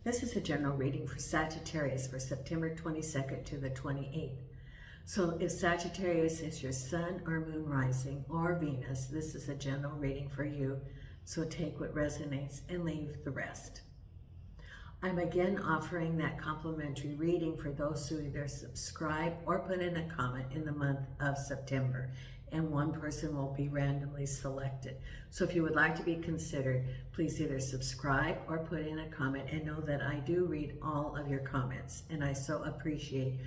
This is a general reading for Sagittarius for September 22nd to the 28th. So if Sagittarius is your sun or moon rising or Venus, this is a general reading for you. So take what resonates and leave the rest. I'm again offering that complimentary reading for those who either subscribe or put in a comment in the month of September, and one person will be randomly selected. So if you would like to be considered, please either subscribe or put in a comment, and know that I do read all of your comments, and I so appreciate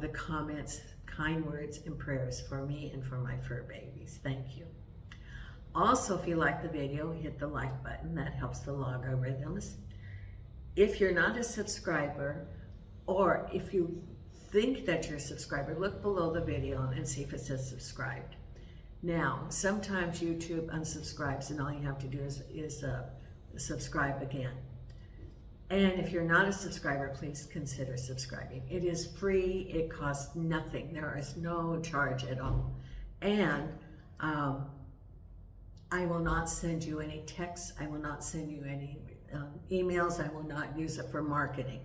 the comments, kind words, and prayers for me and for my fur babies. Thank you. Also, if you like the video, hit the like button. That helps the logarithms. If you're not a subscriber, or if you think that you're a subscriber, look below the video and see if it says subscribed. Now, sometimes YouTube unsubscribes and all you have to do is subscribe again. And if you're not a subscriber, please consider subscribing. It is free, it costs nothing. There is no charge at all. And I will not send you any texts. I will not send you any emails. I will not use it for marketing.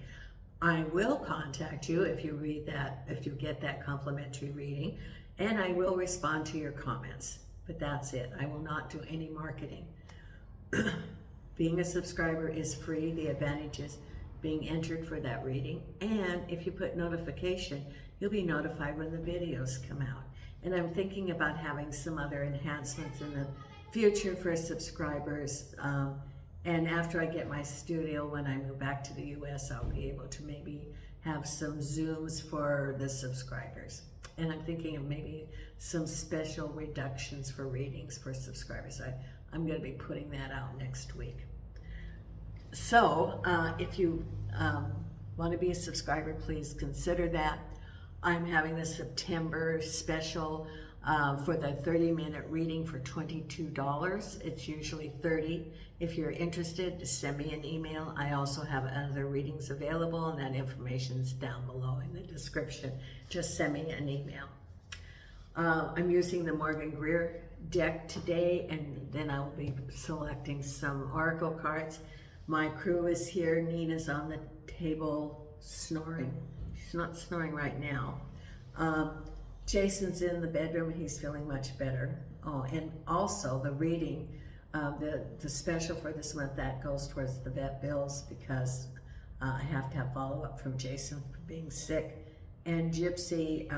I will contact you if you read that, if you get that complimentary reading, and I will respond to your comments. But that's it. I will not do any marketing. Being a subscriber is free. The advantage is being entered for that reading. And if you put notification, you'll be notified when the videos come out. And I'm thinking about having some other enhancements in the future for subscribers. And after I get my studio, when I move back to the US, I'll be able to maybe have some Zooms for the subscribers. And I'm thinking of maybe some special reductions for readings for subscribers. I'm going to be putting that out next week. So if you want to be a subscriber, please consider that. I'm having the September special for the 30-minute reading for $22. It's usually $30. If you're interested, just send me an email. I also have other readings available, and that information is down below in the description. Just send me an email. I'm using the Morgan Greer deck today, and then I will be selecting some oracle cards. My crew is here. Nina's on the table snoring. She's not snoring right now. Jason's in the bedroom. He's feeling much better. Oh, and also the reading, the special for this month, that goes towards the vet bills, because I have to have follow-up from Jason for being sick. And Gypsy,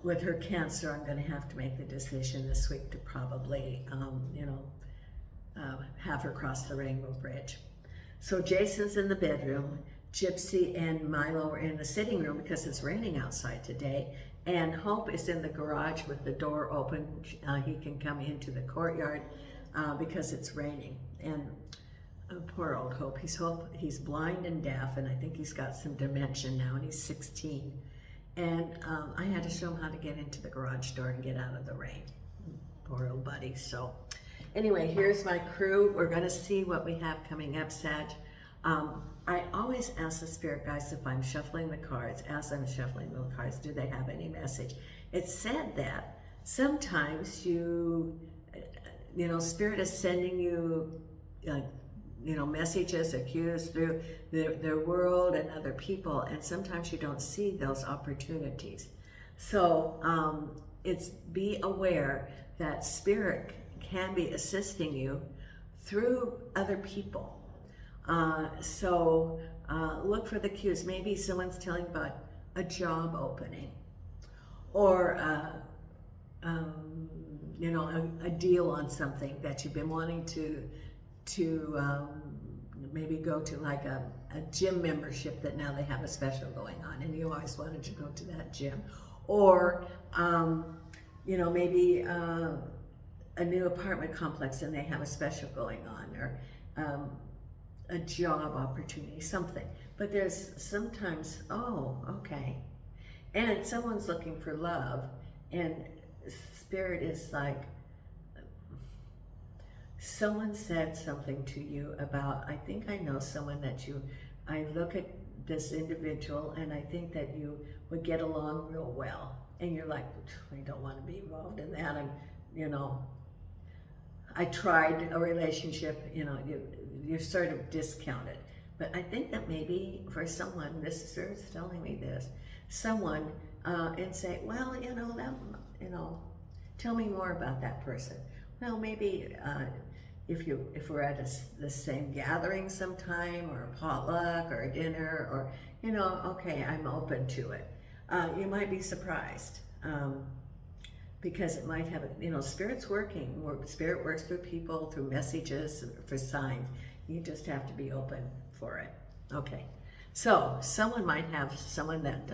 with her cancer, I'm going to have to make the decision this week to probably, have her cross the Rainbow Bridge. So Jason's in the bedroom. Gypsy and Milo are in the sitting room because it's raining outside today. And Hope is in the garage with the door open. He can come into the courtyard because it's raining. And poor old Hope. He's blind and deaf, and I think he's got some dementia now, and he's 16. And I had to show him how to get into the garage door and get out of the rain. Poor old buddy. So anyway, here's my crew. We're going to see what we have coming up, Sag. I always ask the spirit guides, if I'm shuffling the cards, as I'm shuffling the cards, do they have any message? It's said that sometimes spirit is sending you, messages or cues through their world and other people, and sometimes you don't see those opportunities. So be aware that spirit can be assisting you through other people. Look for the cues. Maybe someone's telling about a job opening, or a deal on something that you've been wanting to maybe go to, like a gym membership that now they have a special going on, and you always wanted to go to that gym, or maybe a new apartment complex and they have a special going on, or a job opportunity, something. But there's sometimes, okay. And someone's looking for love, and spirit is like, someone said something to you about, I think I know someone that I look at this individual and I think that you would get along real well. And you're like, I don't want to be involved in that. I tried a relationship, you sort of discount it. But I think that maybe for someone, this is telling me this, someone, and say, well, tell me more about that person. Well, maybe if we're at the same gathering sometime, or a potluck, or a dinner, or, okay, I'm open to it. You might be surprised, because it might have, Spirit's working. Spirit works through people, through messages, for signs. You just have to be open for it. Okay, so someone might have someone that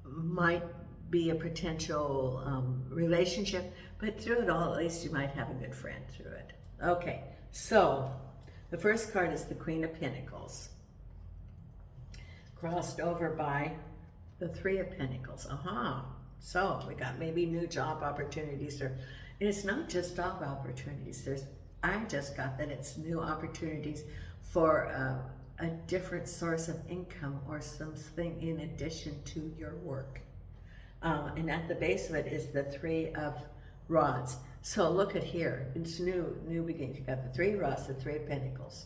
might be a potential relationship, but through it all, at least you might have a good friend through it. Okay, so the first card is the Queen of Pentacles, crossed over by the Three of Pentacles. So we got maybe new job opportunities, and it's not just job opportunities. I just got that it's new opportunities for a different source of income, or something in addition to your work. And at the base of it is the Three of Rods. So look at here, it's new beginnings. You got the Three of Rods, the Three of Pentacles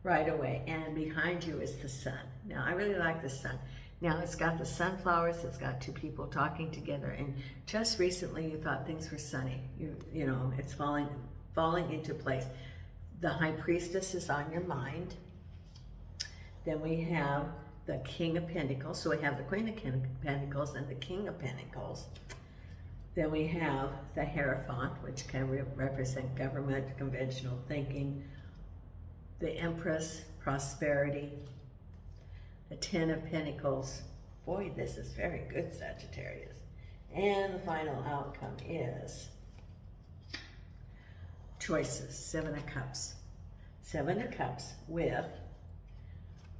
right away, and behind you is the Sun. Now I really like the Sun. Now it's got the sunflowers, it's got two people talking together, and just recently you thought things were sunny. It's falling into place. The High Priestess is on your mind. Then we have the King of Pentacles. So we have the Queen of Pentacles and the King of Pentacles. Then we have the Hierophant, which can represent government, conventional thinking. The Empress, prosperity. The Ten of Pentacles. Boy, this is very good, Sagittarius. And the final outcome is choices, Seven of Cups. Seven of Cups with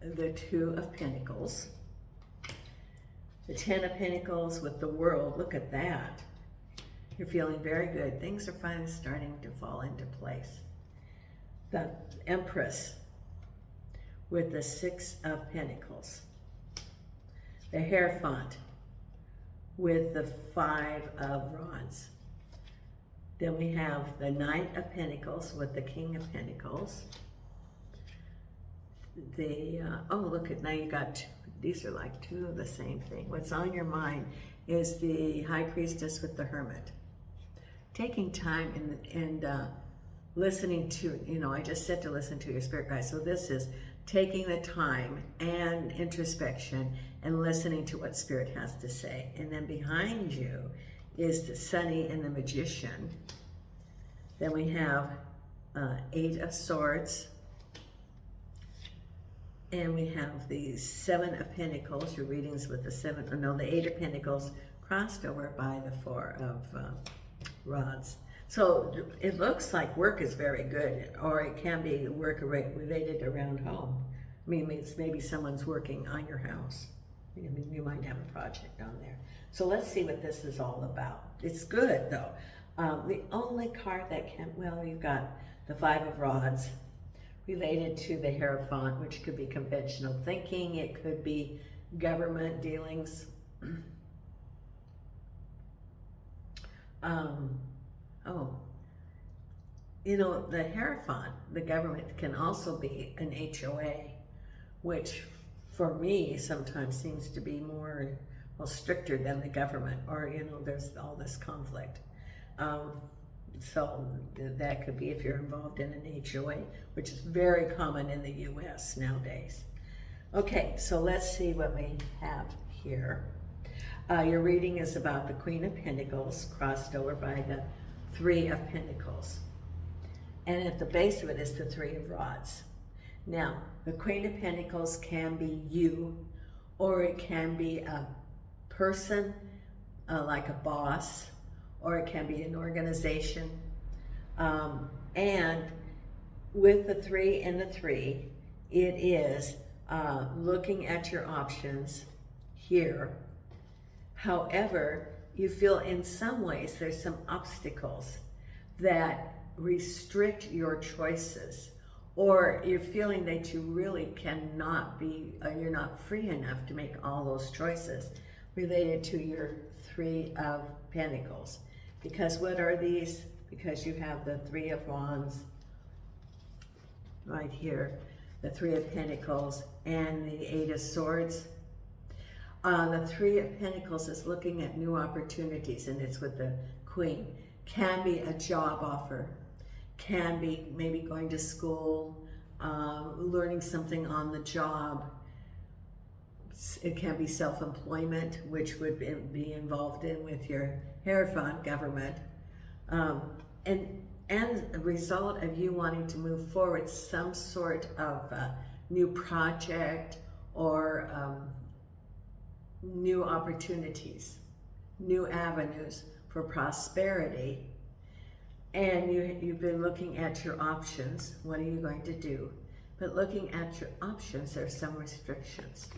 the Two of Pentacles. The Ten of Pentacles with the World. Look at that. You're feeling very good. Things are finally starting to fall into place. The Empress with the Six of Pentacles. The Hierophant with the Five of Rods. Then we have the Knight of Pentacles with the King of Pentacles. Look at, now you got, these are like two of the same thing. What's on your mind is the High Priestess with the Hermit. Taking time and listening to, I just said to listen to your spirit guides. So this is taking the time and introspection and listening to what Spirit has to say. And then behind you is the Sunny and the Magician. Then we have Eight of Swords. And we have the Seven of Pentacles. Your readings with the Eight of Pentacles crossed over by the Four of Rods. So it looks like work is very good, or it can be work related around home. I mean, it's maybe someone's working on your house. You might have a project on there. So let's see what this is all about. It's good though. The only card that you've got the Five of Rods related to the Hierophant, which could be conventional thinking. It could be government dealings. The Hierophant, the government, can also be an HOA, which for me sometimes seems to be more, stricter than the government, or, there's all this conflict. So that could be if you're involved in an HOA, which is very common in the US nowadays. Okay, so let's see what we have here. Your reading is about the Queen of Pentacles crossed over by the Three of Pentacles. And at the base of it is the Three of Rods. Now, the Queen of Pentacles can be you, or it can be a person, like a boss, or it can be an organization. And with the Three and the Three, it is looking at your options here. However, you feel in some ways there's some obstacles that restrict your choices, or you're feeling that you really cannot be, you're not free enough to make all those choices related to your Three of Pentacles. Because what are these? Because you have the Three of Wands right here. the Three of Pentacles and the Eight of Swords. The Three of Pentacles is looking at new opportunities, and it's with the Queen. Can be a job offer, can be maybe going to school, learning something on the job. It can be self-employment, which would be involved in with your Hierophant government. And a result of you wanting to move forward, some sort of new project or new opportunities, new avenues for prosperity. And you've been looking at your options. What are you going to do? But looking at your options, there's some restrictions.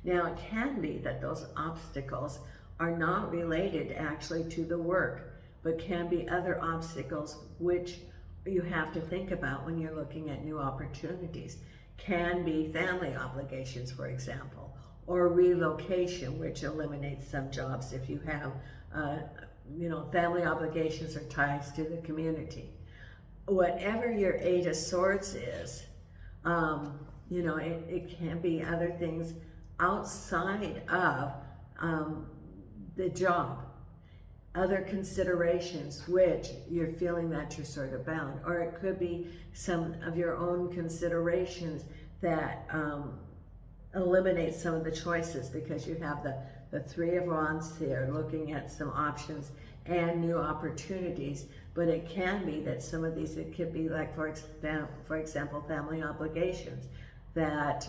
Now, it can be that those obstacles are not related actually to the work, but can be other obstacles which you have to think about when you're looking at new opportunities. Can be family obligations, for example, or relocation, which eliminates some jobs if you have, family obligations or ties to the community. Whatever your Eight of Swords is, it can be other things outside of the job, other considerations which you're feeling that you're sort of bound, or it could be some of your own considerations that eliminate some of the choices, because you have the Three of Wands here looking at some options and new opportunities. But it can be that some of these, it could be like, for example, family obligations, that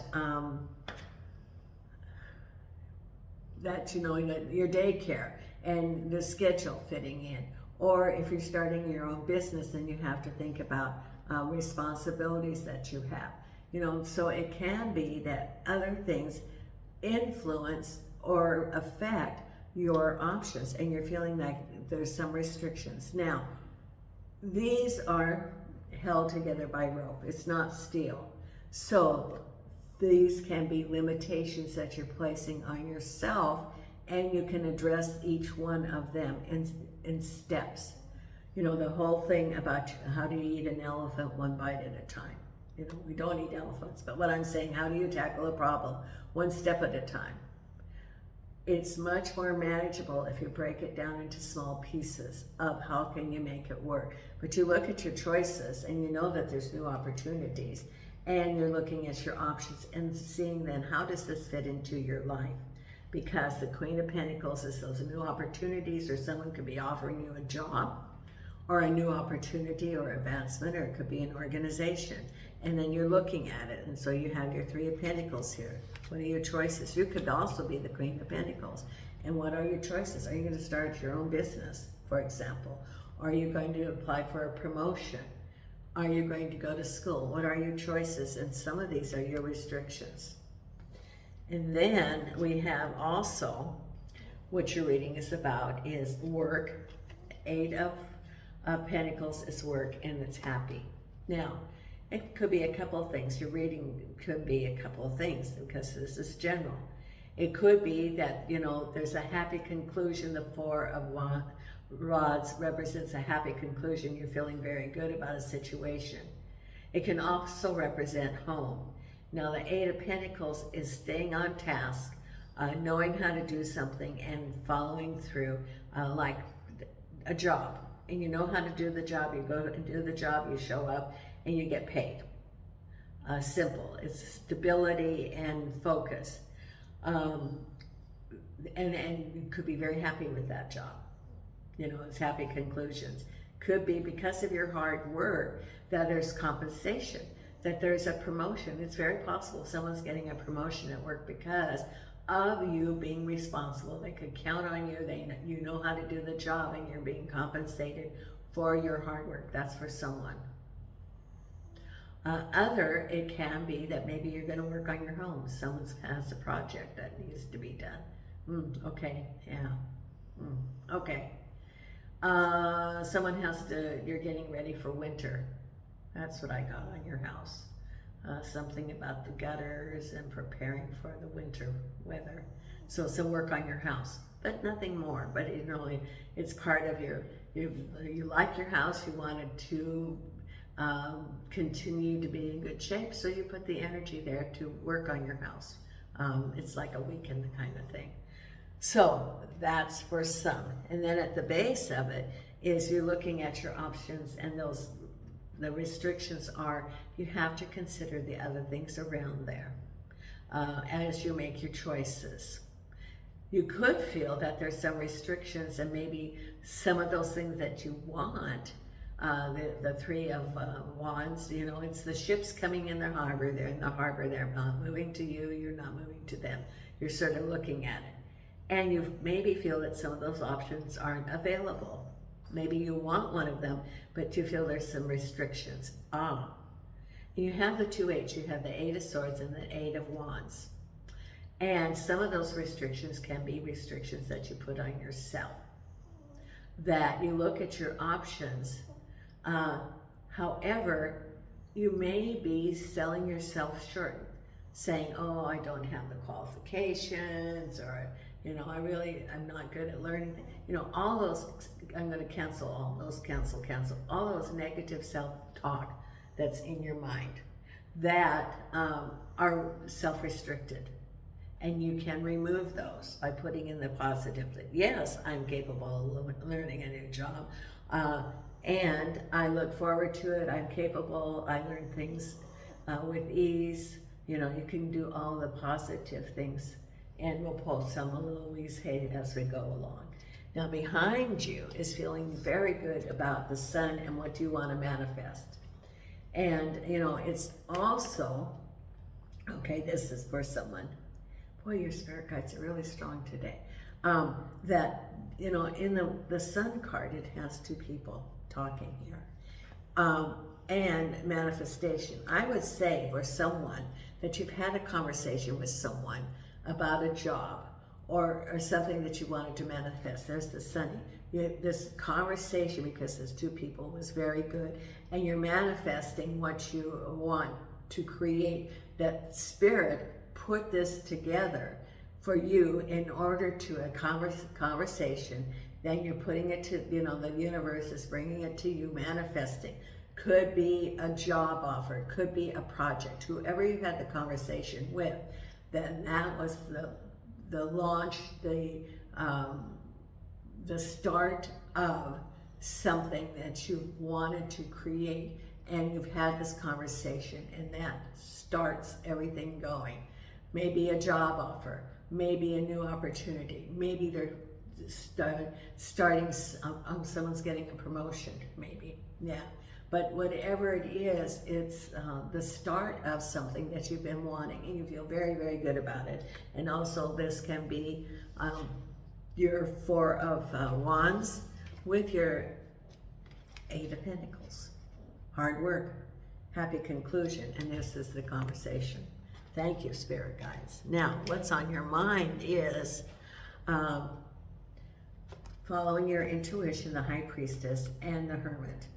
your daycare and the schedule fitting in. Or if you're starting your own business, then you have to think about responsibilities that you have. So it can be that other things influence or affect your options, and you're feeling like there's some restrictions. Now, these are held together by rope. It's not steel. So these can be limitations that you're placing on yourself, and you can address each one of them in steps. The whole thing about how do you eat an elephant one bite at a time. We don't eat elephants, but what I'm saying, how do you tackle a problem one step at a time? It's much more manageable if you break it down into small pieces of how can you make it work. But you look at your choices and you know that there's new opportunities, and you're looking at your options and seeing then how does this fit into your life? Because the Queen of Pentacles is those new opportunities, or someone could be offering you a job or a new opportunity or advancement, or it could be an organization. And then you're looking at it, and so you have your Three of Pentacles here. What are your choices? You could also be the Queen of Pentacles. And what are your choices? Are you going to start your own business, for example? Are you going to apply for a promotion? Are you going to go to school? What are your choices? And some of these are your restrictions. And then we have also, what your reading is about is work. Eight of Pentacles is work, and it's happy. Now, it could be a couple of things. Your reading could be a couple of things, because this is general. It could be that, there's a happy conclusion. The Four of Rods represents a happy conclusion. You're feeling very good about a situation. It can also represent home. Now, the Eight of Pentacles is staying on task, knowing how to do something and following through, like a job. And you know how to do the job. You go and do the job, you show up, and you get paid. Simple. It's stability and focus. And you could be very happy with that job. It's happy conclusions. Could be because of your hard work that there's compensation, that there's a promotion. It's very possible someone's getting a promotion at work because of you being responsible. They could count on you. You know how to do the job, and you're being compensated for your hard work. That's for someone. It can be that maybe you're going to work on your home. Someone has a project that needs to be done. Okay, yeah. Okay. You're getting ready for winter. That's what I got on your house. Something about the gutters and preparing for the winter weather. So some work on your house, but nothing more. But it's part of you like your house. You wanted to continue to be in good shape. So you put the energy there to work on your house. It's like a weekend kind of thing. So that's for some. And then at the base of it is you're looking at your options, and the restrictions are you have to consider the other things around there as you make your choices. You could feel that there's some restrictions, and maybe some of those things that you want, the Three of Wands, you know, it's the ships coming in the harbor. They're in the harbor. They're not moving to you. You're not moving to them. You're sort of looking at it. And you maybe feel that some of those options aren't available. Maybe you want one of them, but you feel there's some restrictions. You have the 2 8s. You have the 8 of Swords and the 8 of Wands. And some of those restrictions can be restrictions that you put on yourself. That you look at your options. However, you may be selling yourself short, saying, oh, I don't have the qualifications, or, you know, I'm not good at learning. You know, all those, I'm going to cancel all those, cancel. All those negative self-talk that's in your mind that are self-restricted. And you can remove those by putting in the positive that, yes, I'm capable of learning a new job. And I look forward to it. I'm capable. I learn things with ease. You know, you can do all the positive things. And we'll pull some a little Louise Hay as we go along. Now behind you is feeling very good about the sun and what you want to manifest. And, you know, it's also, okay, this is for someone. Boy, your spirit guides are really strong today. That, you know, in the sun card, it has 2 people talking here. And manifestation. I would say for someone that you've had a conversation with someone about a job or something that you wanted to manifest. There's the sunny. This conversation, because there's 2 people, was very good. And you're manifesting what you want to create. That spirit put this together for you in order to a conversation. Then you're putting it to, you know, the universe is bringing it to you, manifesting. Could be a job offer, could be a project. Whoever you had the conversation with, then that was the launch, the start of something that you wanted to create, and you've had this conversation, and that starts everything going. Maybe a job offer, maybe a new opportunity, maybe they're starting, someone's getting a promotion, maybe, yeah. But whatever it is, it's the start of something that you've been wanting, and you feel very, very good about it. And also this can be your 4 of Wands with your 8 of Pentacles. Hard work, happy conclusion, and this is the conversation. Thank you, Spirit Guides. Now, what's on your mind is following your intuition, the High Priestess, and the Hermit.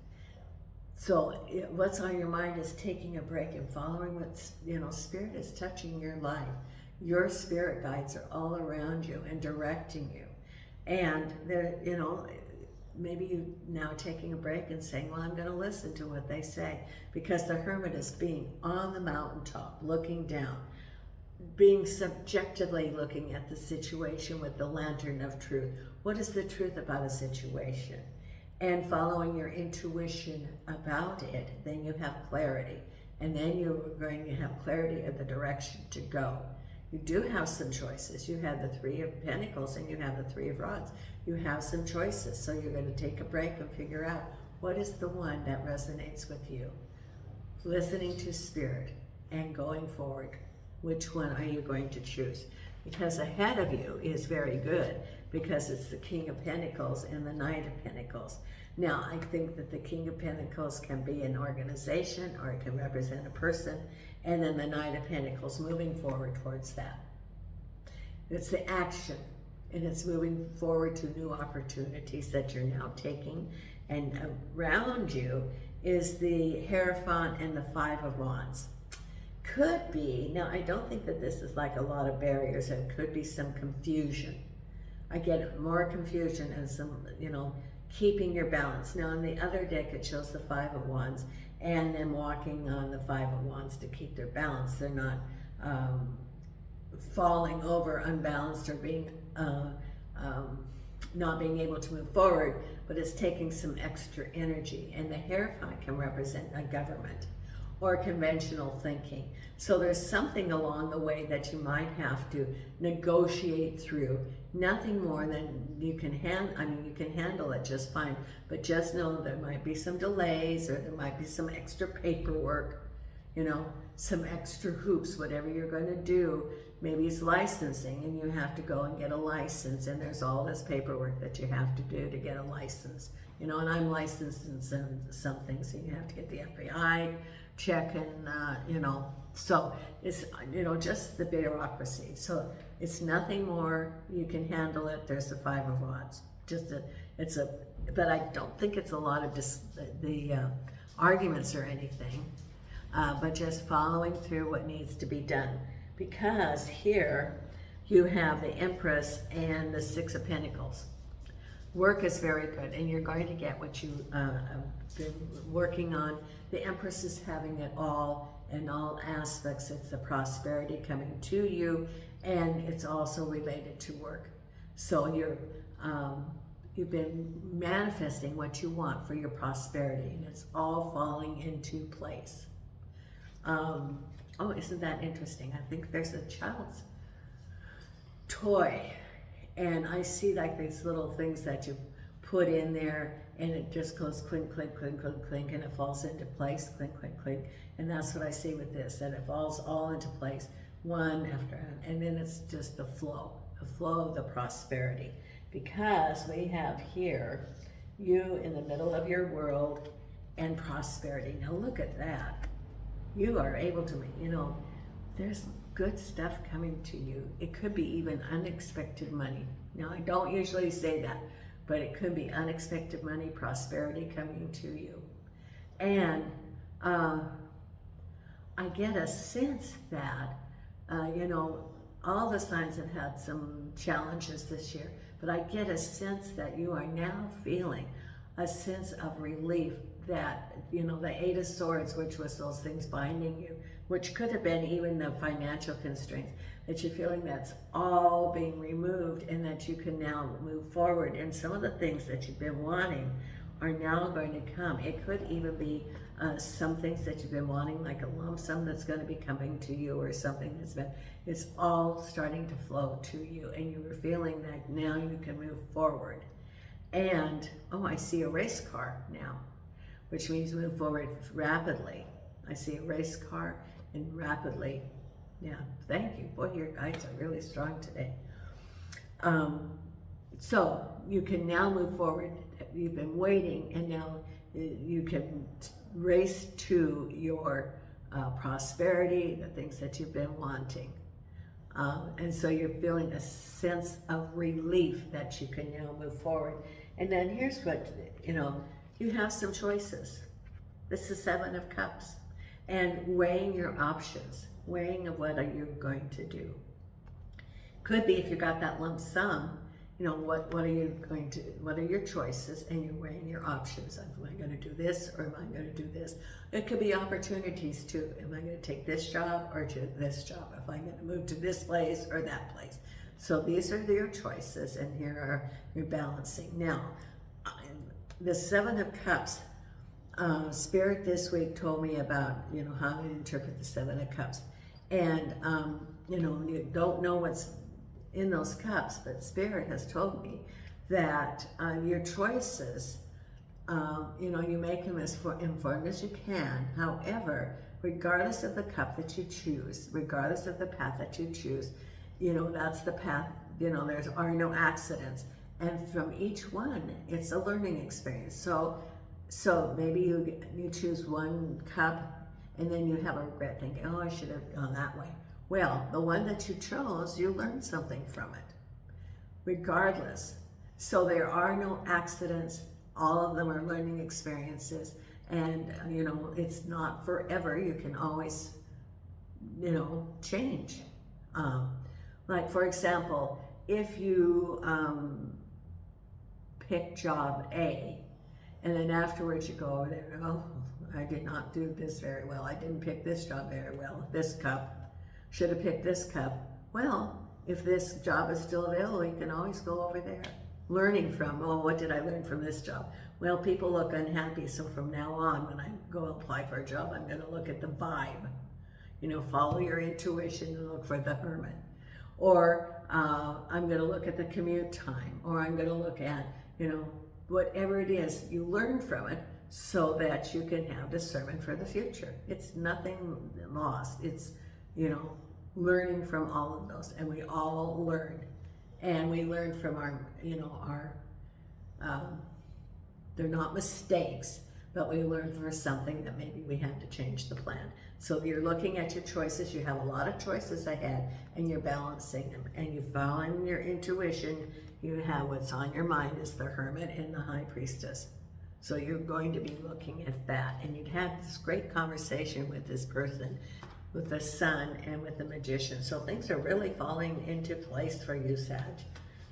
So what's on your mind is taking a break and following what, you know, Spirit is touching your life. Your Spirit Guides are all around you and directing you. And they're, you know, maybe you now taking a break and saying, well, I'm going to listen to what they say, because the Hermit is being on the mountaintop, looking down, being subjectively looking at the situation with the lantern of truth. What is the truth about a situation? And following your intuition about it, then you have clarity. And then you're going to have clarity of the direction to go. You do have some choices. You have the 3 of Pentacles and you have the 3 of Rods. You have some choices. So you're going to take a break and figure out what is the one that resonates with you. Listening to Spirit and going forward. Which one are you going to choose? Because ahead of you is very good, because it's the King of Pentacles and the Knight of Pentacles. Now, I think that the King of Pentacles can be an organization, or it can represent a person, and then the Knight of Pentacles moving forward towards that. It's the action, and it's moving forward to new opportunities that you're now taking. And around you is the Hierophant and the 5 of Wands. Could be, now I don't think that this is like a lot of barriers, it could be some confusion. I get more confusion and some, you know, keeping your balance. Now on the other deck it shows the 5 of Wands, and then walking on the Five of Wands to keep their balance. They're not falling over unbalanced or being not being able to move forward, but it's taking some extra energy. And the Hierophant can represent a government or conventional thinking. So there's something along the way that you might have to negotiate through. Nothing more than you can you can handle it just fine, but just know there might be some delays, or there might be some extra paperwork, you know, some extra hoops, whatever you're going to do. Maybe it's licensing and you have to go and get a license, and there's all this paperwork that you have to do to get a license. You know, and I'm licensed in some things, so you have to get the FBI check, and you know, so it's, you know, just the bureaucracy. So it's nothing more. You can handle it. There's the Five of Wands. But I don't think it's a lot of arguments or anything, but just following through what needs to be done. Because here you have the Empress and the Six of Pentacles. Work is very good, and you're going to get what you have been working on. The Empress is having it all in all aspects. It's the prosperity coming to you, and it's also related to work. So you've been manifesting what you want for your prosperity, and it's all falling into place. Oh, isn't that interesting? I think there's a child's toy, and I see like these little things that you put in there, and it just goes clink, clink, clink, clink, clink, and it falls into place, clink, clink, clink. And that's what I see with this, that it falls all into place, one after another, and then it's just the flow of the prosperity. Because we have here you in the middle of your world and prosperity. Now look at that. You are able to, you know, there's good stuff coming to you. It could be even unexpected money. Now, I don't usually say that, but it could be unexpected money, prosperity coming to you. And I get a sense that, you know, all the signs have had some challenges this year, but I get a sense that you are now feeling a sense of relief that, you know, the Eight of Swords, which was those things binding you, which could have been even the financial constraints, that you're feeling that's all being removed, and that you can now move forward. And some of the things that you've been wanting are now going to come. It could even be some things that you've been wanting, like a lump sum that's going to be coming to you, or something that's been, it's all starting to flow to you, and you were feeling that now you can move forward. And, oh, I see a race car now, which means move forward rapidly. I see a race car and rapidly. Yeah, thank you. Boy, your guides are really strong today. So you can now move forward. You've been waiting, and now you can race to your prosperity, the things that you've been wanting. And so you're feeling a sense of relief that you can now move forward. And then here's what, you know, you have some choices. This is Seven of Cups. And weighing your options, weighing of what are you going to do. Could be if you got that lump sum, you know, what are you going to, what are your choices, and you're weighing your options. Am I going to do this, or am I going to do this? It could be opportunities too. Am I going to take this job or this job? Am I going to move to this place or that place? So these are your choices, and here are your balancing. Now, the Seven of Cups, Spirit this week told me about, you know, how to interpret the Seven of Cups. And, you know, you don't know what's in those cups, but Spirit has told me that your choices, you know, you make them as informed as you can. However, regardless of the cup that you choose, regardless of the path that you choose, you know, that's the path, you know, there are no accidents. And from each one, it's a learning experience. So maybe you choose one cup, and then you have a regret thinking, oh, I should have gone that way. Well, the one that you chose, you learned something from it, regardless. So there are no accidents. All of them are learning experiences. And, you know, it's not forever. You can always, you know, change. Like, for example, if you pick job A, and then afterwards you go over there and, oh, I did not do this very well. I didn't pick this job very well. This cup, should have picked this cup. Well, if this job is still available, you can always go over there. Learning from, oh, what did I learn from this job? Well, people look unhappy, so from now on, when I go apply for a job, I'm going to look at the vibe. You know, follow your intuition and look for the hermit. Or I'm going to look at the commute time, or I'm going to look at, you know, whatever it is, you learn from it so that you can have discernment for the future. It's nothing lost. It's, you know, learning from all of those, and we all learn. And we learn from our, you know, they're not mistakes, but we learn from something that maybe we have to change the plan. So if you're looking at your choices, you have a lot of choices ahead, and you're balancing them, and you follow your intuition. You have what's on your mind is the hermit and the high priestess. So you're going to be looking at that, and you'd have this great conversation with this person, with the sun and with the magician. So things are really falling into place for you, Sag.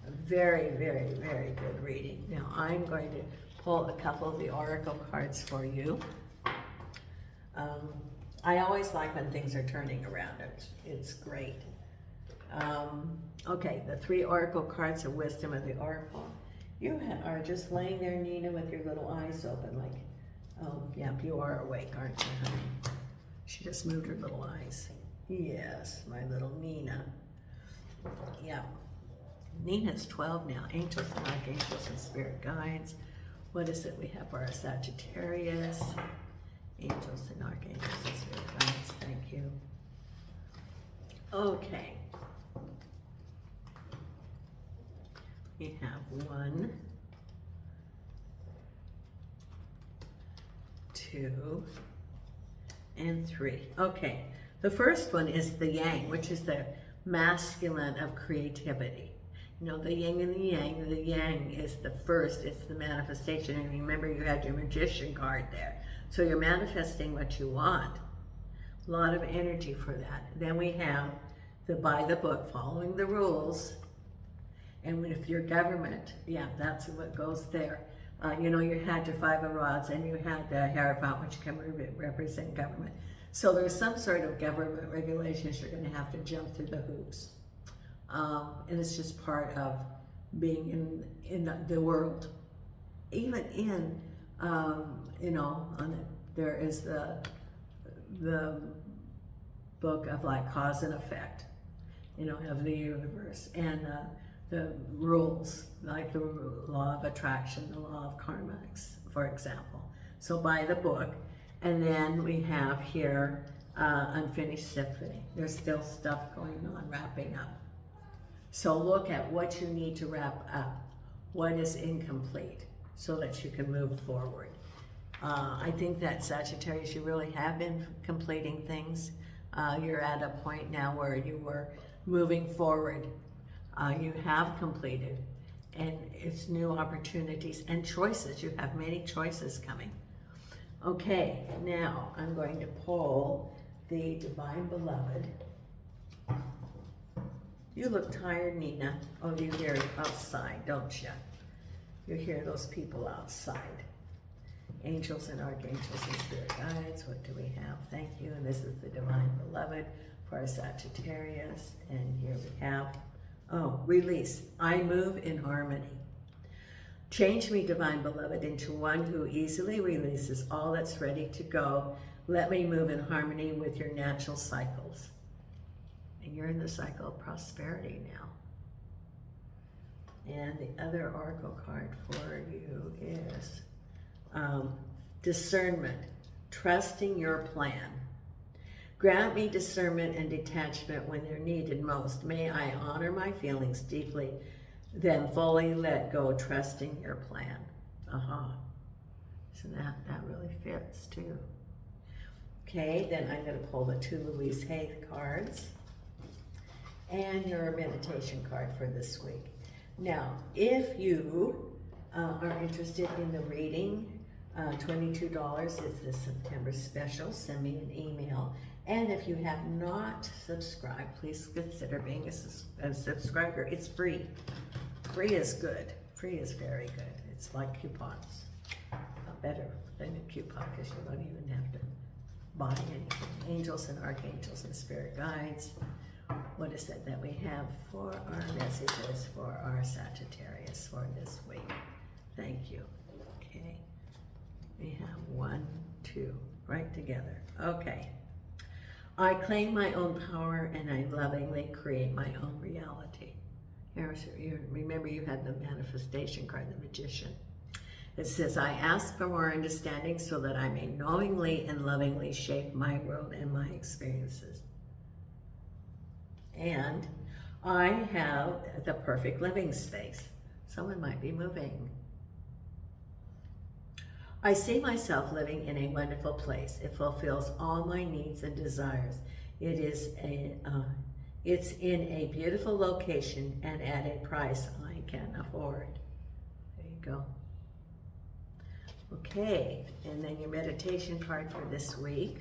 A very, very, very good reading. Now I'm going to pull a couple of the oracle cards for you. I always like when things are turning around. It's great. Okay, the 3 oracle cards of wisdom of the oracle. You are just laying there, Nina, with your little eyes open like, oh, yeah, you are awake, aren't you, honey? She just moved her little eyes. Yes, my little Nina. Yeah. Nina's 12 now. Angels and archangels and spirit guides. What is it we have for our Sagittarius? Angels and archangels and spirit guides. Thank you. Okay. We have 1, 2, and 3. Okay, the first one is the yang, which is the masculine of creativity. You know, the yin and the yang. The yang is the first, it's the manifestation. And remember, you had your magician card there. So you're manifesting what you want. A lot of energy for that. Then we have the by the book, following the rules. And with your government, yeah, that's what goes there. You know, you had your 5 of rods and you had the Hierophant, which can represent government. So there's some sort of government regulations you're going to have to jump through the hoops. And it's just part of being in the world. Even in, you know, there is the book of like cause and effect, you know, of the universe. And the rules, like the law of attraction, the law of karma, for example. So by the book. And then we have here Unfinished Symphony. There's still stuff going on, wrapping up. So look at what you need to wrap up, what is incomplete, so that you can move forward. I think that Sagittarius, you really have been completing things. You're at a point now where you were moving forward. You have completed, and it's new opportunities and choices. You have many choices coming. Okay, now I'm going to pull the Divine Beloved. You look tired, Nina. Oh, you hear it outside, don't you? You hear those people outside. Angels and archangels and spirit guides. What do we have? Thank you. And this is the Divine Beloved for our Sagittarius. And here we have, oh, release. I move in harmony. Change me, Divine Beloved, into one who easily releases all that's ready to go. Let me move in harmony with your natural cycles. And you're in the cycle of prosperity now. And the other oracle card for you is discernment, trusting your plan. Grant me discernment and detachment when they're needed most. May I honor my feelings deeply, then fully let go, trusting your plan. So that really fits too. Okay, then I'm going to pull the 2 Louise Hay cards and your meditation card for this week. Now, if you are interested in the reading, $22 is the September special. Send me an email. And if you have not subscribed, please consider being a subscriber. It's free. Free is good. Free is very good. It's like coupons. Better a new coupon because you don't even have to buy anything. Angels and archangels and spirit guides. What is it that we have for our messages for our Sagittarius for this week? Thank you. Okay. We have 1, 2, right together. Okay. I claim my own power and I lovingly create my own reality. Remember you had the manifestation card, the magician. It says, I ask for more understanding so that I may knowingly and lovingly shape my world and my experiences. And I have the perfect living space. Someone might be moving. I see myself living in a wonderful place. It fulfills all my needs and desires. It's in a beautiful location and at a price I can afford. There you go. Okay, and then your meditation card for this week.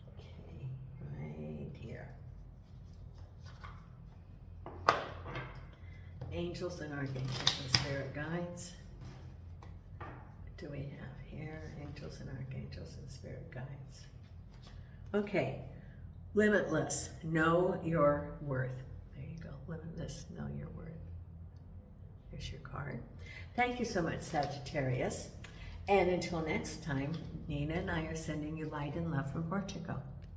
Okay, right here. Angels and archangels and spirit guides. What do we have here? Angels and archangels and spirit guides. Okay, limitless, know your worth. There you go, limitless, know your worth. Here's your card. Thank you so much, Sagittarius. And until next time, Nina and I are sending you light and love from Portugal.